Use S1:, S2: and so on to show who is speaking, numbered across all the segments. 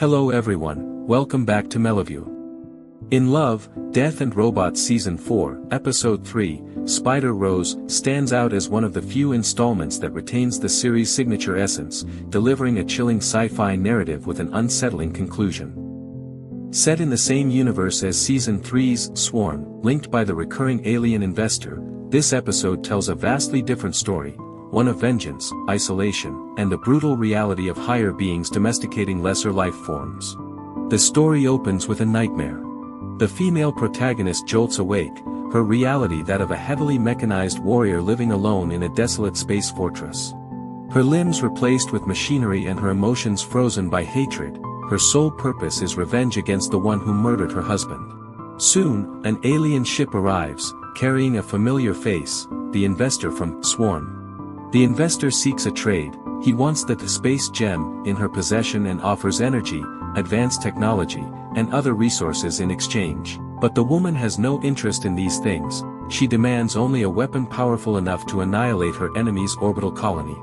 S1: Hello everyone, welcome back to Meloview. In Love, Death and Robots Season 4, Episode 3, Spider Rose stands out as one of the few installments that retains the series' signature essence, delivering a chilling sci-fi narrative with an unsettling conclusion. Set in the same universe as Season 3's Swarm, linked by the recurring alien investor, this episode tells a vastly different story, one of vengeance, isolation, and the brutal reality of higher beings domesticating lesser life forms. The story opens with a nightmare. The female protagonist jolts awake, her reality that of a heavily mechanized warrior living alone in a desolate space fortress. Her limbs replaced with machinery and her emotions frozen by hatred, her sole purpose is revenge against the one who murdered her husband. Soon, an alien ship arrives, carrying a familiar face, the investor from Swarm. The investor seeks a trade, he wants the space gem in her possession and offers energy, advanced technology, and other resources in exchange. But the woman has no interest in these things, she demands only a weapon powerful enough to annihilate her enemy's orbital colony.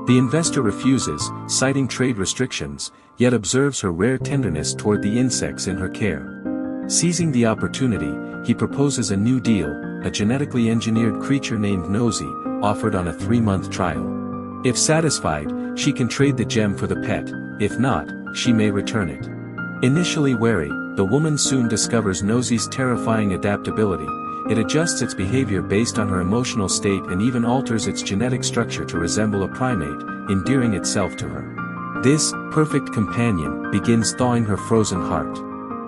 S1: The investor refuses, citing trade restrictions, yet observes her rare tenderness toward the insects in her care. Seizing the opportunity, he proposes a new deal, a genetically engineered creature named Nosy, offered on a 3-month trial. If satisfied, she can trade the gem for the pet, if not, she may return it. Initially wary, the woman soon discovers Nosy's terrifying adaptability, it adjusts its behavior based on her emotional state and even alters its genetic structure to resemble a primate, endearing itself to her. This perfect companion begins thawing her frozen heart.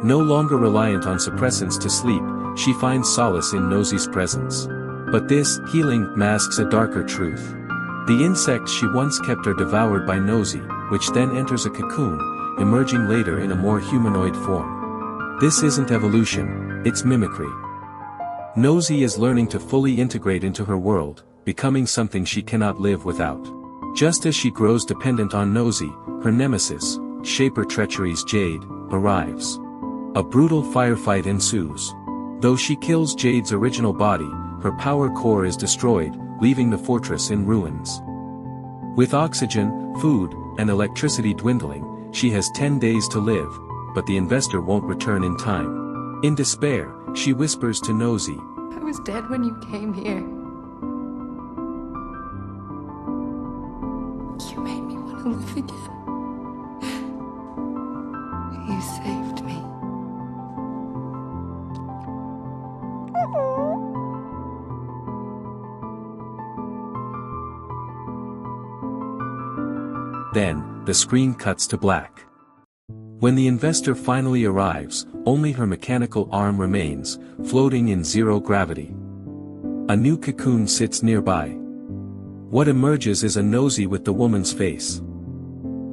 S1: No longer reliant on suppressants to sleep, she finds solace in Nosy's presence. But this healing masks a darker truth. The insects she once kept are devoured by Nosy, which then enters a cocoon, emerging later in a more humanoid form. This isn't evolution, it's mimicry. Nosy is learning to fully integrate into her world, becoming something she cannot live without. Just as she grows dependent on Nosy, her nemesis, Shaper Treachery's Jade, arrives. A brutal firefight ensues. Though she kills Jade's original body, her power core is destroyed, leaving the fortress in ruins. With oxygen, food, and electricity dwindling, she has 10 days to live, but the investor won't return in time. In despair, she whispers to Nosy,
S2: "I was dead when you came here. You made me want to live again. You saved me."
S1: Then, the screen cuts to black. When the investor finally arrives, only her mechanical arm remains, floating in zero gravity. A new cocoon sits nearby. What emerges is a Nosy with the woman's face.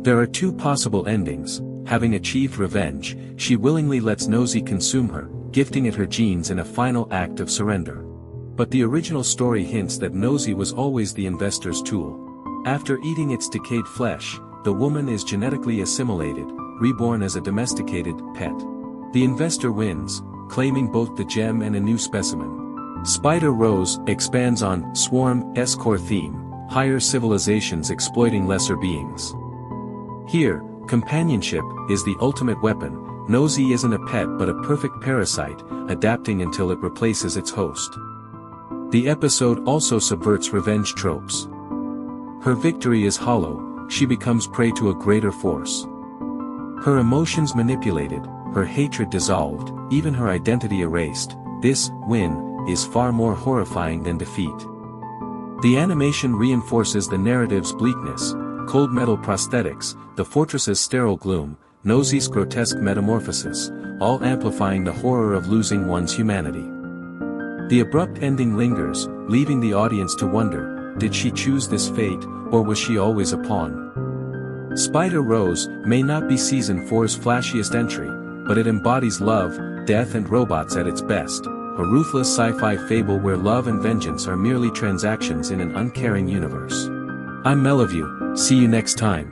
S1: There are two possible endings. Having achieved revenge, she willingly lets Nosy consume her, gifting it her genes in a final act of surrender. But the original story hints that Nosy was always the investor's tool. After eating its decayed flesh, the woman is genetically assimilated, reborn as a domesticated pet. The investor wins, claiming both the gem and a new specimen. Spider Rose expands on Swarm's core theme, higher civilizations exploiting lesser beings. Here, companionship is the ultimate weapon. Nosy isn't a pet but a perfect parasite, adapting until it replaces its host. The episode also subverts revenge tropes. Her victory is hollow, she becomes prey to a greater force. Her emotions manipulated, her hatred dissolved, even her identity erased. This win is far more horrifying than defeat. The animation reinforces the narrative's bleakness, cold metal prosthetics, the fortress's sterile gloom, Nosy's grotesque metamorphosis, all amplifying the horror of losing one's humanity. The abrupt ending lingers, leaving the audience to wonder, did she choose this fate, or was she always a pawn? Spider Rose may not be Season 4's flashiest entry, but it embodies love, death and robots at its best, a ruthless sci-fi fable where love and vengeance are merely transactions in an uncaring universe. I'm Meloview, see you next time.